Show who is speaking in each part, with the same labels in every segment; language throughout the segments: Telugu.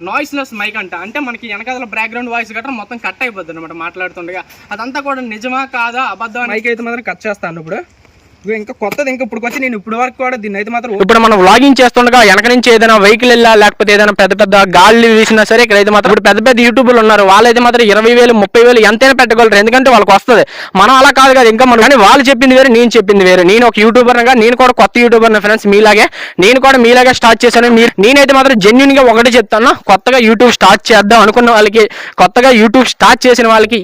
Speaker 1: నాయిస్లెస్ మైక్ అంటే మనకి వెనకాల బ్యాక్గ్రౌండ్ వాయిస్ గట్రా మొత్తం కట్ అయిపోద్ది అనమాట మాట్లాడుతుండగా. అదంతా కూడా నిజమా కాదా అబద్ధం మైక్ అయితే మాత్రం కట్ చేస్తాను ఇప్పుడు. ఇంకా కొత్తది ఇంకా ఇప్పుడు వచ్చి నేను ఇప్పుడు వరకు కూడా దీన్ని అయితే మాత్రం ఇప్పుడు మనం వ్లాగింగ్ చేస్తుండగా వెనక నుంచి ఏదైనా వెహికల్ వెళ్ళా లేకపోతే ఏదైనా పెద్ద పెద్ద గాలి వీసినా సరే ఇక్కడైతే మాత్రం ఇప్పుడు పెద్ద పెద్ద యూట్యూబర్లు ఉన్నారు, వాళ్ళైతే మాత్రం 20,000 30,000 ఎంతైనా పెట్టగలరు, ఎందుకంటే వాళ్ళకి వస్తుంది. మనం అలా కాదు కదా, ఇంకా మనం కానీ వాళ్ళు చెప్పింది వేరు, నేను చెప్పింది వేరు. నేను ఒక యూట్యూబర్గా, నేను కూడా కొత్త యూట్యూబర్ ఫ్రెండ్స్, నేను కూడా మీలాగే స్టార్ట్ చేశాను. నేనైతే మాత్రం జెన్యున్ గా ఒకటి చెప్తాను, కొత్తగా యూట్యూబ్ స్టార్ట్ చేద్దాం అనుకున్న వాళ్ళకి, కొత్తగా యూట్యూబ్ స్టార్ట్ చేసిన వాళ్ళకి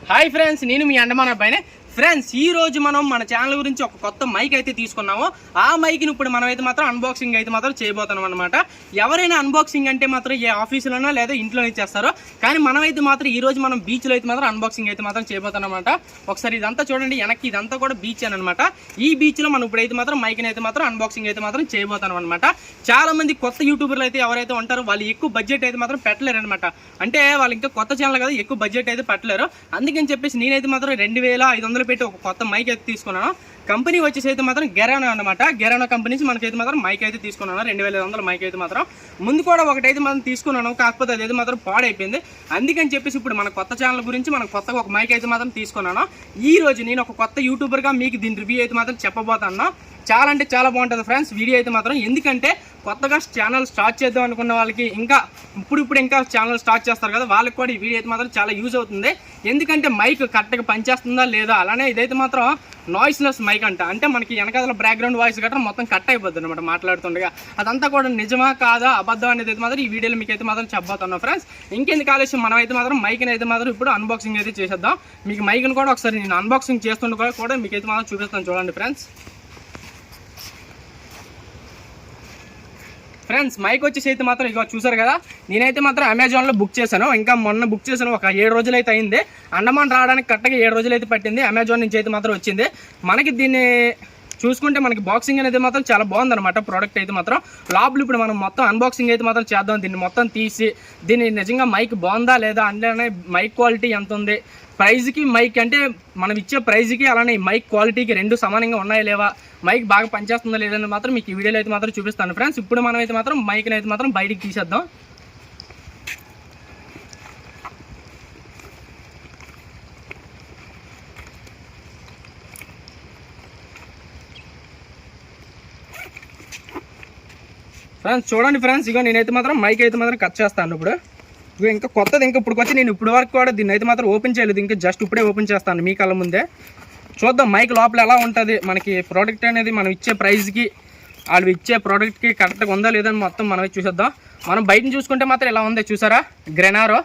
Speaker 1: హాయ్ ఫ్రెండ్స్, నేను మీ అండమాన్ అబ్బాయినే. ఫ్రెండ్స్, ఈ రోజు మనం మన ఛానల్ గురించి ఒక కొత్త మైక్ అయితే తీసుకున్నాము. ఆ మైక్ని ఇప్పుడు మనం అయితే మాత్రం అన్బాక్సింగ్ అయితే మాత్రం చేయబోతున్నాం అనమాట. ఎవరైనా అన్బాక్సింగ్ అంటే మాత్రం ఏ ఆఫీసులోనో లేదా ఇంట్లో చేస్తారో, కానీ మనమైతే మాత్రం ఈ రోజు మనం బీచ్లో అయితే మాత్రం అన్బాక్సింగ్ అయితే మాత్రం చేయబోతున్నాం అనమాట. ఒకసారి ఇదంతా చూడండి, వెనక్కి ఇదంతా కూడా బీచ్ అనమాట. ఈ బీచ్లో మనం ఇప్పుడైతే మాత్రం మైక్ని అయితే మాత్రం అన్బాక్సింగ్ అయితే మాత్రం చేయబోతున్నాం అనమాట. చాలా మంది కొత్త యూట్యూబర్లు అయితే ఎవరైతే ఉంటారో వాళ్ళు ఎక్కువ బడ్జెట్ అయితే మాత్రం పెట్టలేరు అనమాట. అంటే వాళ్ళు ఇంకా కొత్త ఛానల్ కదా, ఎక్కువ బడ్జెట్ అయితే పెట్టలేరు. అందుకని చెప్పేసి నేనైతే మాత్రం 2,500 పెట్టి ఒక కొత్త మైక్ అయితే తీసుకున్నాను. కంపెనీ వచ్చేసి అయితే మాత్రం గెరానో అనమాట. గెరానో కంపెనీ నుంచి మనకైతే మాత్రం మైక్ అయితే తీసుకున్నాను. 2,500 మైక్ అయితే మాత్రం. ముందు కూడా ఒకటైతే మనం తీసుకున్నాను, కాకపోతే అదైతే మాత్రం పాడైపోయింది. అందుకని చెప్పేసి ఇప్పుడు మన కొత్త ఛానల్ గురించి మనం కొత్తగా ఒక మైక్ అయితే మాత్రం తీసుకున్నాను. ఈ రోజు నేను ఒక కొత్త యూట్యూబర్గా మీకు దీని రివ్యూ అయితే మాత్రం చెప్పబోతాను. చాలా అంటే చాలా బాగుంటుంది ఫ్రెండ్స్ వీడియో అయితే మాత్రం. ఎందుకంటే కొత్తగా ఛానల్ స్టార్ట్ చేద్దాం అనుకున్న వాళ్ళకి, ఇంకా ఇప్పుడు ఇంకా ఛానల్ స్టార్ట్ చేస్తారు కదా, వాళ్ళకి కూడా ఈ వీడియో అయితే మాత్రం చాలా యూజ్ అవుతుంది. ఎందుకంటే మైక్ కరెక్ట్గా పనిచేస్తుందా లేదా. అలానే ఇదైతే మాత్రం నాయిస్లెస్ మైక్ అంటే మనకి వెనకాల బ్యాక్గ్రౌండ్ వాయిస్ గట్రా మొత్తం కట్ అయిపోద్ది అనమాట మాట్లాడుతుండగా. అదంతా కూడా నిజమా కాదా అబద్ధం అనేది అయితే మాత్రం ఈ వీడియోలో మీకు అయితే మాత్రం చెప్పబోతున్నాం ఫ్రెండ్స్. ఇంకెందుకు ఆలస్యం, మనం అయితే మాత్రం మైక్ని అయితే మాత్రం ఇప్పుడు అన్బాక్సింగ్ అయితే చేసేద్దాం. మీకు మైక్ని కూడా ఒకసారి నేను అన్బాక్సింగ్ చేస్తుండగా కూడా మీకు అయితే మాత్రం చూపిస్తాను చూడండి ఫ్రెండ్స్. ఫ్రెండ్స్, మైక్ వచ్చేసి అయితే మాత్రం ఇక చూసారు కదా, నేనైతే మాత్రం అమెజాన్లో బుక్ చేశాను. ఇంకా మొన్న బుక్ చేశాను, ఒక 7 రోజులు అయితే అయింది. అండమాన్ రావడానికి కరెక్ట్గా 7 రోజులు అయితే పట్టింది. అమెజాన్ నుంచి అయితే మాత్రం వచ్చింది. మనకి దీన్ని చూసుకుంటే మనకి బాక్సింగ్ అనేది మాత్రం చాలా బాగుందన్నమాట. ప్రోడక్ట్ అయితే మాత్రం లోపల ఇప్పుడు మనం మొత్తం అన్బాక్సింగ్ అయితే మాత్రం చేద్దాం. దీన్ని మొత్తం తీసి దీన్ని నిజంగా మైక్ బాగుందా లేదా, అంటే మైక్ క్వాలిటీ ఎంత ఉంది, ప్రైజ్కి మైక్ అంటే మనం ఇచ్చే ప్రైజ్కి అలానే మైక్ క్వాలిటీకి రెండు సమానంగా ఉన్నాయా లేవా, మైక్ బాగా పనిచేస్తుందా లేదని మాత్రం మీకు ఈ వీడియోలో అయితే మాత్రం చూపిస్తాను ఫ్రెండ్స్. ఇప్పుడు మనం అయితే మాత్రం మైక్ని అయితే మాత్రం బయటికి తీసేద్దాం. ఫ్రెండ్స్ చూడండి ఫ్రెండ్స్, ఇక నేనైతే మాత్రం మైక్ అయితే మాత్రం కట్ చేస్తాను ఇప్పుడు. ఇంకా కొత్తది ఇంకా ఇప్పుడు వచ్చి నేను ఇప్పుడు వరకు కూడా దీన్ని అయితే మాత్రం ఓపెన్ చేయలేదు, ఇంకా జస్ట్ ఇప్పుడే ఓపెన్ చేస్తాను మీ కళ్ళ ముందే. చూద్దాం మైక్ లోపల ఎలా ఉంటుంది, మనకి ప్రోడక్ట్ అనేది మనం ఇచ్చే ప్రైస్కి వాళ్ళు ఇచ్చే ప్రోడక్ట్కి కరెక్ట్గా ఉందా లేదని మొత్తం మనం చూసేద్దాం. మనం బయటని చూసుకుంటే మాత్రం ఎలా ఉంది చూసారా, గ్రెనారో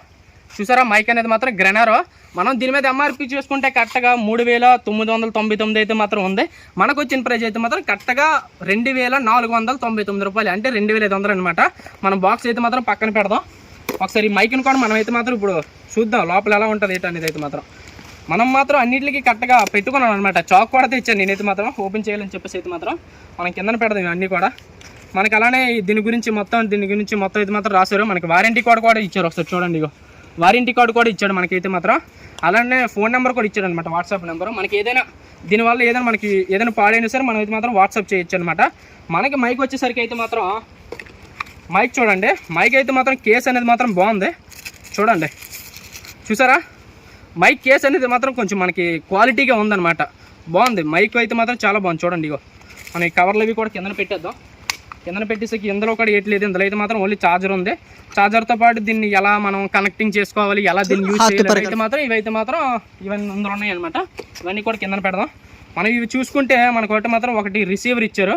Speaker 1: చూసారా మైక్ అనేది మాత్రం గ్రెనారో. మనం దీని మీద ఎంఆర్పి చూసుకుంటే కరెక్ట్గా 3,999 అయితే మాత్రం ఉంది. మనకు వచ్చిన ప్రైస్ అయితే మాత్రం కరెక్ట్గా 2,499 రూపాయలు, అంటే 2,500 అనమాట. మనం బాక్స్ అయితే మాత్రం పక్కన పెడదాం. ఒకసారి ఈ మైక్ని కూడా మనం అయితే మాత్రం ఇప్పుడు చూద్దాం లోపల ఎలా ఉంటుంది ఏంటి అనేది అయితే మాత్రం. మనం మాత్రం అన్నింటికి కరెక్ట్గా పెట్టుకున్నాం అనమాట. చాక్ కూడా తెచ్చాను నేనైతే మాత్రం, ఓపెన్ చేయాలని చెప్పేసి అయితే మాత్రం మనం కిందన పెడదాం అన్నీ కూడా. మనకి అలానే దీని గురించి మొత్తం అయితే మాత్రం రాశారు. మనకి వారంటీ కార్డు కూడా ఇచ్చారు. ఒకసారి చూడండి, ఇగో వారంటీ కార్డు కూడా ఇచ్చాడు మనకైతే మాత్రం. అలానే ఫోన్ నెంబర్ కూడా ఇచ్చాడు అనమాట, వాట్సాప్ నెంబర్. మనకి ఏదైనా దీనివల్ల మనకి ఏదైనా పాడైనా సరే మనం అయితే మాత్రం వాట్సాప్ చేయొచ్చు అనమాట. మనకి మైక్ వచ్చేసరికి అయితే మాత్రం మైక్ చూడండి, మైక్ అయితే మాత్రం కేస్ అనేది మాత్రం బాగుంది చూడండి. చూసారా, మైక్ కేస్ అనేది మాత్రం కొంచెం మనకి క్వాలిటీగా ఉందన్నమాట, బాగుంది. మైక్ అయితే మాత్రం చాలా బాగుంది చూడండి. ఇగో మన ఈ కవర్లు అవి కూడా కిందన పెట్టేద్దాం. కిందన పెట్టేసరికి ఇందులో కూడా ఏట్లేదు, ఇందులో అయితే మాత్రం ఓన్లీ ఛార్జర్ ఉంది. ఛార్జర్తో పాటు దీన్ని ఎలా మనం కనెక్టింగ్ చేసుకోవాలి, ఎలా దీన్ని యూజ్ చేయాలి అయితే మాత్రం ఇవైతే మాత్రం ఇవన్నీ ఇందులో ఉన్నాయి అనమాట. ఇవన్నీ కూడా కిందన పెడదాం. మనం ఇవి చూసుకుంటే మనకు ఒకటి మాత్రం ఒకటి రిసీవర్ ఇచ్చారు.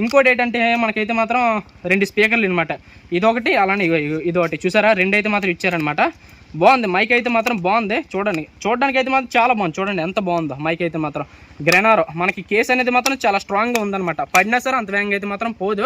Speaker 1: ఇంకోటి ఏంటంటే మనకైతే మాత్రం 2 స్పీకర్లు అనమాట. ఇదొకటి అలానే ఇదొకటి చూసారా, 2 అయితే మాత్రం ఇచ్చారనమాట. బాగుంది మైక్ అయితే మాత్రం బాగుంది చూడడానికి అయితే మాత్రం చాలా బాగుంది. చూడండి ఎంత బాగుందో మైక్ అయితే మాత్రం. గ్రెనారో మనకి కేస్ అనేది మాత్రం చాలా స్ట్రాంగ్గా ఉందన్నమాట. పడినా సరే అంత వేగంగా అయితే మాత్రం పోదు.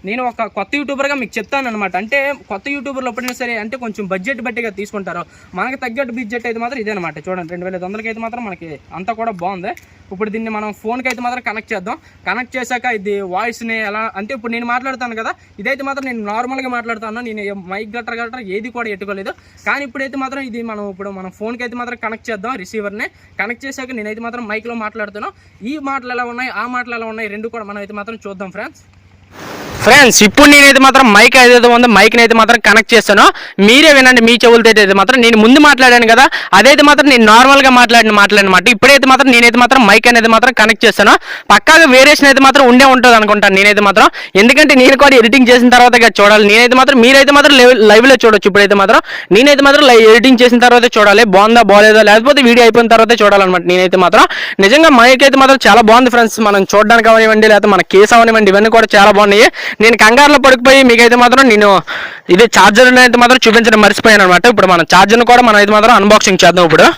Speaker 1: నేను ఒక కొత్త యూట్యూబర్గా మీకు చెప్తాను అనమాట. అంటే కొత్త యూట్యూబర్లు ఎప్పుడైనా సరే అంటే కొంచెం బడ్జెట్ బట్టిగా తీసుకుంటారు. మనకి తగ్గట్టు బడ్జెట్ అయితే మాత్రం ఇదేనమాట. చూడండి 2,500 అయితే మాత్రం మనకి అంతా కూడా బాగుంది. ఇప్పుడు దీన్ని మనం ఫోన్కి అయితే మాత్రం కనెక్ట్ చేద్దాం. కనెక్ట్ చేశాక ఇది వాయిస్ని ఎలా అంటే ఇప్పుడు నేను మాట్లాడుతాను కదా, ఇదైతే మాత్రం నేను నార్మల్గా మాట్లాడుతాను. నేను మైక్ గట్ర ఏది కూడా ఎట్టుకోలేదు. కానీ ఇప్పుడైతే మాత్రం ఇది మనం ఇప్పుడు మన ఫోన్కి అయితే మాత్రం కనెక్ట్ చేద్దాం. రిసీవర్ని కనెక్ట్ చేశాక నేనైతే మాత్రం మైక్లో మాట్లాడుతాను. ఈ మాటలు ఎలా ఉన్నాయి, ఆ మాటలు ఎలా ఉన్నాయి, రెండు కూడా మనం అయితే మాత్రం చూద్దాం ఫ్రెండ్స్. ఇప్పుడు నేనైతే మాత్రం మైక్ ఏదైతే ఉందో మైక్ని అయితే మాత్రం కనెక్ట్ చేస్తాను. మీరే వినండి మీ చెవులతో అయితే మాత్రం. నేను ముందు మాట్లాడాను కదా, అదైతే మాత్రం నేను నార్మల్గా మాట్లాడినమాట. ఇప్పుడైతే మాత్రం నేనైతే మాత్రం మైక్ అనేది మాత్రం కనెక్ట్ చేస్తాను. పక్కాగా వేరియేషన్ అయితే మాత్రం ఉంటుంది అనుకుంటాను నేనైతే మాత్రం. ఎందుకంటే నేను కూడా ఎడిటింగ్ చేసిన తర్వాత చూడాలి. నేనైతే మాత్రం మీరైతే మాత్రం లైవ్లో చూడొచ్చు. ఇప్పుడైతే మాత్రం నేనైతే మాత్రం ఎడిటింగ్ చేసిన తర్వాత చూడాలి, బాగుందా బాగోలేదా, లేకపోతే వీడియో అయిపోయిన తర్వాత చూడాలన్నమాట. నేనైతే మాత్రం నిజంగా మైక్ అయితే మాత్రం చాలా బాగుంది ఫ్రెండ్స్. మనం చూడడానికి అవనివ్వండి, లేకపోతే మన కేసు అవనివ్వండి, ఇవన్నీ కూడా చాలా బాగున్నాయి. నేను కంగారులో పడిపోయి మీకైతే మాత్రం నేను ఇది ఛార్జర్ అయితే మాత్రం చూపించడం మర్చిపోయాను అనమాట. ఇప్పుడు మన ఛార్జర్ను కూడా మనం అయితే మాత్రం అన్బాక్సింగ్ చేద్దాం ఇప్పుడు.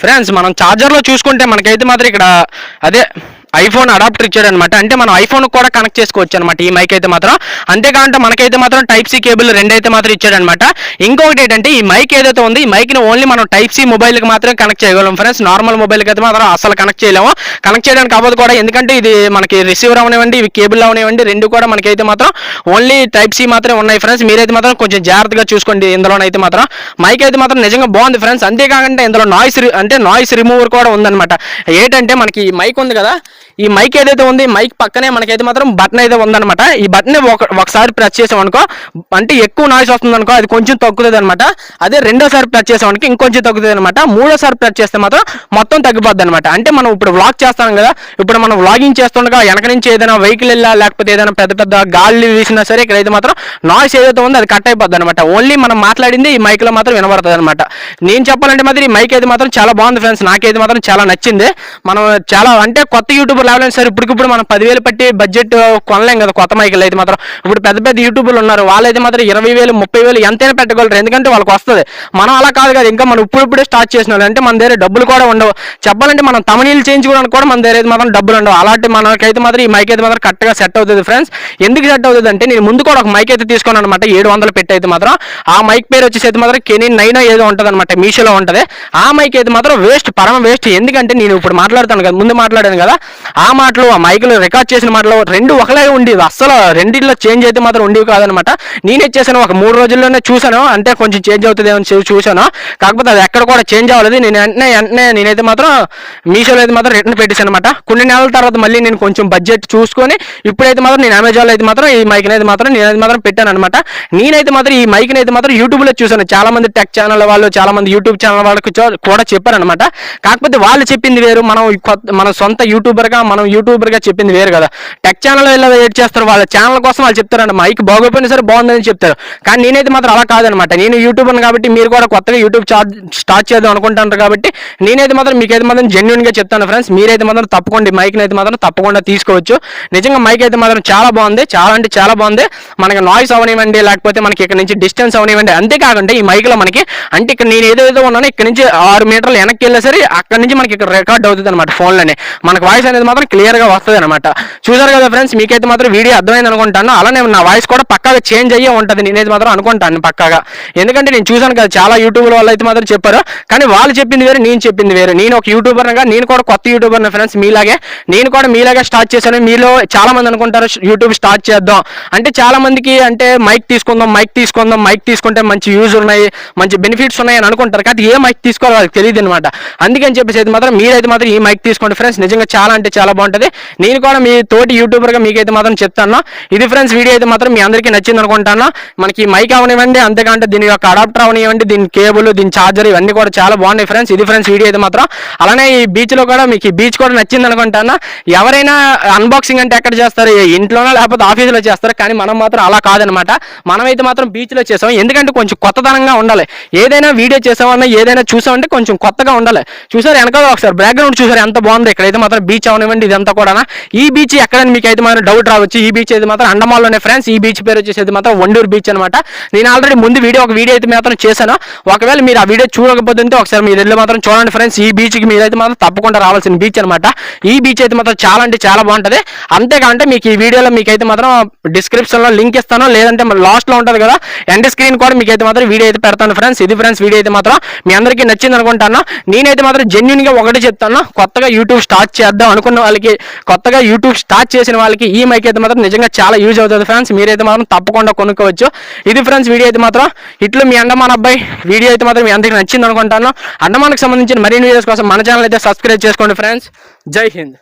Speaker 1: ఫ్రెండ్స్ మనం ఛార్జర్లో చూసుకుంటే మనకైతే మాత్రం ఇక్కడ అదే ఐఫోన్ అడాప్టర్ ఇచ్చాడు అనమాట. అంటే మనం ఐఫోన్ కూడా కనెక్ట్ చేసుకోవచ్చు అనమాట ఈ మైక్ అయితే మాత్రం. అంతేకాదంటే మనకైతే మాత్రం టైప్ సి కేబుల్ రెండైతే మాత్రం ఇచ్చాడు అనమాట. ఇంకొకటి ఏంటంటే ఈ మైక్ ఏదైతే ఉంది ఈ మైక్ని ఓన్లీ మనం టైప్ సి మొబైల్కి మాత్రమే కనెక్ట్ చేయగలం ఫ్రెండ్స్. నార్మల్ మొబైల్కి అయితే మాత్రం అసలు కనెక్ట్ చేయలేము. కనెక్ట్ చేయడానికి అవ్వదు కూడా, ఎందుకంటే ఇది మనకి రిసీవర్ అవనివ్వండి, ఇవి కేబుల్ అవనివ్వండి, రెండు కూడా మనకైతే మాత్రం ఓన్లీ టైప్ సి మాత్రమే ఉన్నాయి ఫ్రెండ్స్. మీరైతే మాత్రం కొంచెం జాగ్రత్తగా చూసుకోండి. ఇందులోనైతే మాత్రం మైక్ అయితే మాత్రం నిజంగా బాగుంది ఫ్రెండ్స్. అంతేకాకుండా ఇందులో నాయిస్ రిమూవర్ కూడా ఉందన్నమాట. ఏంటంటే మనకి ఈ మైక్ ఉంది కదా, ఈ మైక్ ఏదైతే ఉంది మైక్ పక్కనే మనకైతే మాత్రం బటన్ అయితే ఉందన్నమాట. ఈ బటన్ ఒకసారి ప్రెస్ చేసాం అనుకో, అంటే ఎక్కువ నాయిస్ వస్తుంది అనుకో అది కొంచెం తగ్గుతుంది అనమాట. అదే రెండోసారి ప్రెస్ చేసామనుకో ఇంకొంచెం తగ్గుతుంది అనమాట. మూడోసారి ప్రెస్ చేస్తే మాత్రం మొత్తం తగ్గిపోద్ది అనమాట. అంటే మనం ఇప్పుడు వ్లాగ్ చేస్తాం కదా, ఇప్పుడు మనం వ్లాగింగ్ చేస్తుండగా వెనక నుంచి ఏదైనా వెహికల్ వెళ్ళా లేకపోతే ఏదైనా పెద్ద పెద్ద గాలి వీసినా సరే ఇక్కడైతే మాత్రం నాయిస్ ఏదైతే ఉందో అది కట్ అయిపోద్ది అనమాట. ఓన్లీ మనం మాట్లాడింది ఈ మైక్లో మాత్రం వినబడుతుంది అనమాట. నేను చెప్పాలంటే మాత్రం ఈ మైక్ అయితే మాత్రం చాలా బాగుంది ఫ్రెండ్స్. నాకైతే మాత్రం చాలా నచ్చింది. మనం చాలా అంటే కొత్త యూట్యూబర్ లెవెల్ సార్ ఇప్పటికిప్పుడు మనం 10,000 పెట్టి బడ్జెట్ కొనలేం కదా కొత్త మైకులు అయితే మాత్రం. ఇప్పుడు పెద్ద పెద్ద యూట్యూబర్లు ఉన్నారు, వాళ్ళైతే మాత్రం 20,000 30,000 ఎంతైనా పెట్టగలరు, ఎందుకంటే వాళ్ళకి వస్తుంది. మనం అలా కాదు కదా, ఇంకా మనం ఇప్పుడే స్టార్ట్ చేసిన వాళ్ళు అంటే మన దగ్గర డబ్బులు కూడా ఉండవు. చెప్పాలంటే మనం తమిళీలు చేయించుకోవడానికి కూడా మన దగ్గర అయితే మాత్రం డబ్బులు ఉండవు. అలాంటి మనకైతే మాత్రం ఈ మైక్ అయితే మాత్రం కరెక్ట్గా సెట్ అవుతుంది ఫ్రెండ్స్. ఎందుకు సెట్ అవుతుంది అంటే నేను ముందు కూడా ఒక మైక్ అయితే తీసుకున్నాను అనమాట 700 పెట్టి అయితే మాత్రం. ఆ మైక్ పేరు వచ్చేసి అయితే మాత్రం కెనిన్ 9 ఏదో ఉంటుంది అనమాట, మీషోలో ఉంటుంది. ఆ మైక్ అయితే మాత్రం వేస్ట్, పరమ వేస్ట్. ఎందుకంటే నేను ఇప్పుడు మాట్లాడుతాను కదా, ముందు మాట్లాడాను కదా, ఆ మాటలు ఆ మైక్లో రికార్డ్ చేసిన మాటలు రెండు ఒకలే ఉండేవి. అస్సలు రెండిట్లో చేంజ్ అయితే మాత్రం ఉండేవి కాదనమాట. నేనే చేశాను ఒక 3 రోజుల్లోనే చూశాను, అంటే కొంచెం చేంజ్ అవుతుంది అని చూశాను. కాకపోతే అది ఎక్కడ కూడా చేంజ్ అవ్వలేదు. నేను నేనైతే మాత్రం మీషోలో అయితే మాత్రం రిటర్న్ పెట్టేశాను అనమాట. కొన్ని నెలల తర్వాత మళ్ళీ నేను కొంచెం బడ్జెట్ చూసుకొని ఇప్పుడైతే మాత్రం నేను అమెజాన్లో అయితే మాత్రం ఈ మైక్ని అయితే మాత్రం నేనైతే మాత్రం పెట్టాను అనమాట. నేనైతే మాత్రం ఈ మైక్ని అయితే మాత్రం యూట్యూబ్లో చూశాను. చాలా మంది టెక్ ఛానల్ వాళ్ళు, చాలా మంది యూట్యూబ్ ఛానల్ వాళ్ళకి కూడా చెప్పారనమాట. కాకపోతే వాళ్ళు చెప్పింది వేరు, మన సొంత యూట్యూబర్గా చెప్పింది వేరు కదా. టెక్ ఛానల్ ఇలా వెయిట్ చేస్తారు, వాళ్ళ ఛానల్ కోసం వాళ్ళు చెప్తారంట మైక్ బాగోపోయినా సరే బాగుందని చెప్తారు. కానీ నేనైతే మాత్రం అలా కాదనమాట. నేను యూట్యూబర్ కాబట్టి మీరు కూడా కొత్తగా యూట్యూబ్ స్టార్ట్ చేద్దాం అనుకుంటారు కాబట్టి నేనైతే మాత్రం మీకైతే మాత్రం జెన్యున్గా చెప్తాను ఫ్రెండ్స్. మీరైతే మాత్రం తప్పకుండా మైక్ని అయితే మాత్రం తప్పకుండా తీసుకోవచ్చు. నిజంగా మైక్ అయితే మాత్రం చాలా బాగుంది, చాలా అంటే చాలా బాగుంది. మనకి నాయిస్ అవనివ్వండి, లేకపోతే మనకి ఇక్కడ నుంచి డిస్టెన్స్ అవనివ్వండి. అంతేకాకుండా ఈ మైక్లో మనకి అంటే ఇక్కడ నేను ఏదైతే ఉన్నానో ఇక్కడ నుంచి 6 మీటర్లు వెనక్కి వెళ్ళా సరే అక్కడ నుంచి మనకి ఇక్కడ రికార్డ్ అవుతుంది అనమాట. ఫోన్లోనే మనకి వాయిస్ అనేది మాత్రం క్లియర్గా వస్తుంది అనమాట. చూసారు కదా ఫ్రెండ్స్, మీకైతే మాత్రం వీడియో అర్థమైంది అనుకుంటాను. అలానే నా వాయిస్ కూడా పక్కాగా చేంజ్ అయ్యే ఉంటుంది నేనైతే మాత్రం అనుకుంటాను పక్కాగా. ఎందుకంటే నేను చూసాను కదా చాలా యూట్యూబ్ వాళ్ళు అయితే మాత్రం చెప్పారు, కానీ వాళ్ళు చెప్పింది వేరు, నేను చెప్పింది వేరు. నేను ఒక యూట్యూబర్గా, నేను కూడా కొత్త యూట్యూబర్ని ఫ్రెండ్స్ మీలాగే. నేను కూడా మీలాగే స్టార్ట్ చేశాను. మీలో చాలా మంది అనుకుంటారు యూట్యూబ్ స్టార్ట్ చేద్దాం అంటే, చాలా మందికి అంటే మైక్ తీసుకుంటే మంచి యూజ్ ఉన్నాయి, మంచి బెనిఫిట్స్ ఉన్నాయి అని అనుకుంటారు. కానీ ఏ మైక్ తీసుకోవాలో వాళ్ళకి తెలియదు అనమాట. అందుకని చెప్పేసి అయితే మాత్రం మీరైతే మాత్రం ఈ మైక్ తీసుకోండి ఫ్రెండ్స్. నిజంగా చాలా అంటే చాలా బాగుంటుంది. నేను కూడా మీ తోటి యూట్యూబర్గా మీకైతే మాత్రం చెప్తాను. ఇది ఫ్రెండ్స్ వీడియో అయితే మాత్రం మీ అందరికీ నచ్చింది అనుకుంటాను. మనకి మైక్ అవనివ్వండి, అంతేకాంటే దీని యొక్క అడాప్టర్ అవనివ్వండి, దీని కేబుల్, దీని ఛార్జర్ ఇవన్నీ కూడా చాలా బాగున్నాయి ఫ్రెండ్స్. ఇది ఫ్రెండ్స్ వీడియో అయితే మాత్రం. అలానే ఈ బీచ్లో కూడా మీకు ఈ బీచ్ కూడా నచ్చింది అనుకుంటాను. ఎవరైనా అన్బాక్సింగ్ అంటే ఎక్కడ చేస్తారు, ఇంట్లోనో లేకపోతే ఆఫీసులో చేస్తారు. కానీ మనం మాత్రం అలా కాదనమాట. మనమైతే మాత్రం బీచ్లో చేసాం. ఎందుకంటే కొంచెం కొత్తదనంగా ఉండాలి. ఏదైనా వీడియో చేసామన్నా ఏదైనా చూసామంటే కొంచెం కొత్తగా ఉండాలి. చూసారు వెనకాల ఒకసారి బ్యాక్గ్రౌండ్ చూసారు ఎంత బాగుంది. ఇక్కడైతే మాత్రం బీచ్ అవనివ్వండి, ఇదంతా కూడా. ఈ బీచ్ ఎక్కడని మీకు అయితే మాత్రం డౌట్ రావచ్చు. ఈ బీచ్ అయితే మాత్రం అండమాన్లోనే ఫ్రెండ్స్. ఈ బీచ్ పేరు వచ్చేసి మాత్రం వండూరు బీచ్ అనమాట. నేను ఆల్రెడీ ముందు ఒక వీడియో అయితే మాత్రం చేశాను. ఒకవేళ మీరు ఆ వీడియో చూడకపోతే ఒకసారి మీరు వెళ్ళి మాత్రం చూడండి ఫ్రెండ్స్. ఈ బీచ్కి మీరైతే మాత్రం తప్పకుండా రావాల్సిన బీచ్ అనమాట. ఈ బీచ్ అయితే మాత్రం చాలా అంటే చాలా బాగుంటుంది. అంతేకాంటే మీకు ఈ వీడియోలో మీకైతే మాత్రం డిస్క్రిప్షన్లో లింక్ ఇస్తాను, లేదంటే లాస్ట్లో ఉంటుంది కదా ఎండ్ స్క్రీన్ కూడా మీకైతే మాత్రం వీడియో అయితే పెడతాను ఫ్రెండ్స్. ఇది ఫ్రెండ్స్ వీడియో అయితే మాత్రం మీ అందరికీ నచ్చింది అనుకుంటాను. నేనైతే మాత్రం జెన్యున్గా ఒకటి చెప్తాను, కొత్తగా యూట్యూబ్ స్టార్ట్ చేద్దాం అనుకున్న ఉన్న వాళ్ళకి, కొత్తగా యూట్యూబ్ స్టార్ట్ చేసిన వాళ్ళకి ఈ మైక్ అయితే మాత్రం నిజంగా చాలా యూజ్ అవుతుంది ఫ్రెండ్స్. మీరైతే మాత్రం తప్పకుండా కొనుక్కోవచ్చు. ఇది ఫ్రెండ్స్ వీడియో అయితే మాత్రం ఇట్లు మీ అండమాన్ అబ్బాయి. వీడియో అయితే మాత్రం మీ అందరికీ నచ్చింది అనుకుంటాను. అండమాన్కి సంబంధించిన మరిన్ని వీడియోస్ కోసం మన ఛానల్ అయితే సబ్స్క్రైబ్ చేసుకోండి ఫ్రెండ్స్. జై హింద్.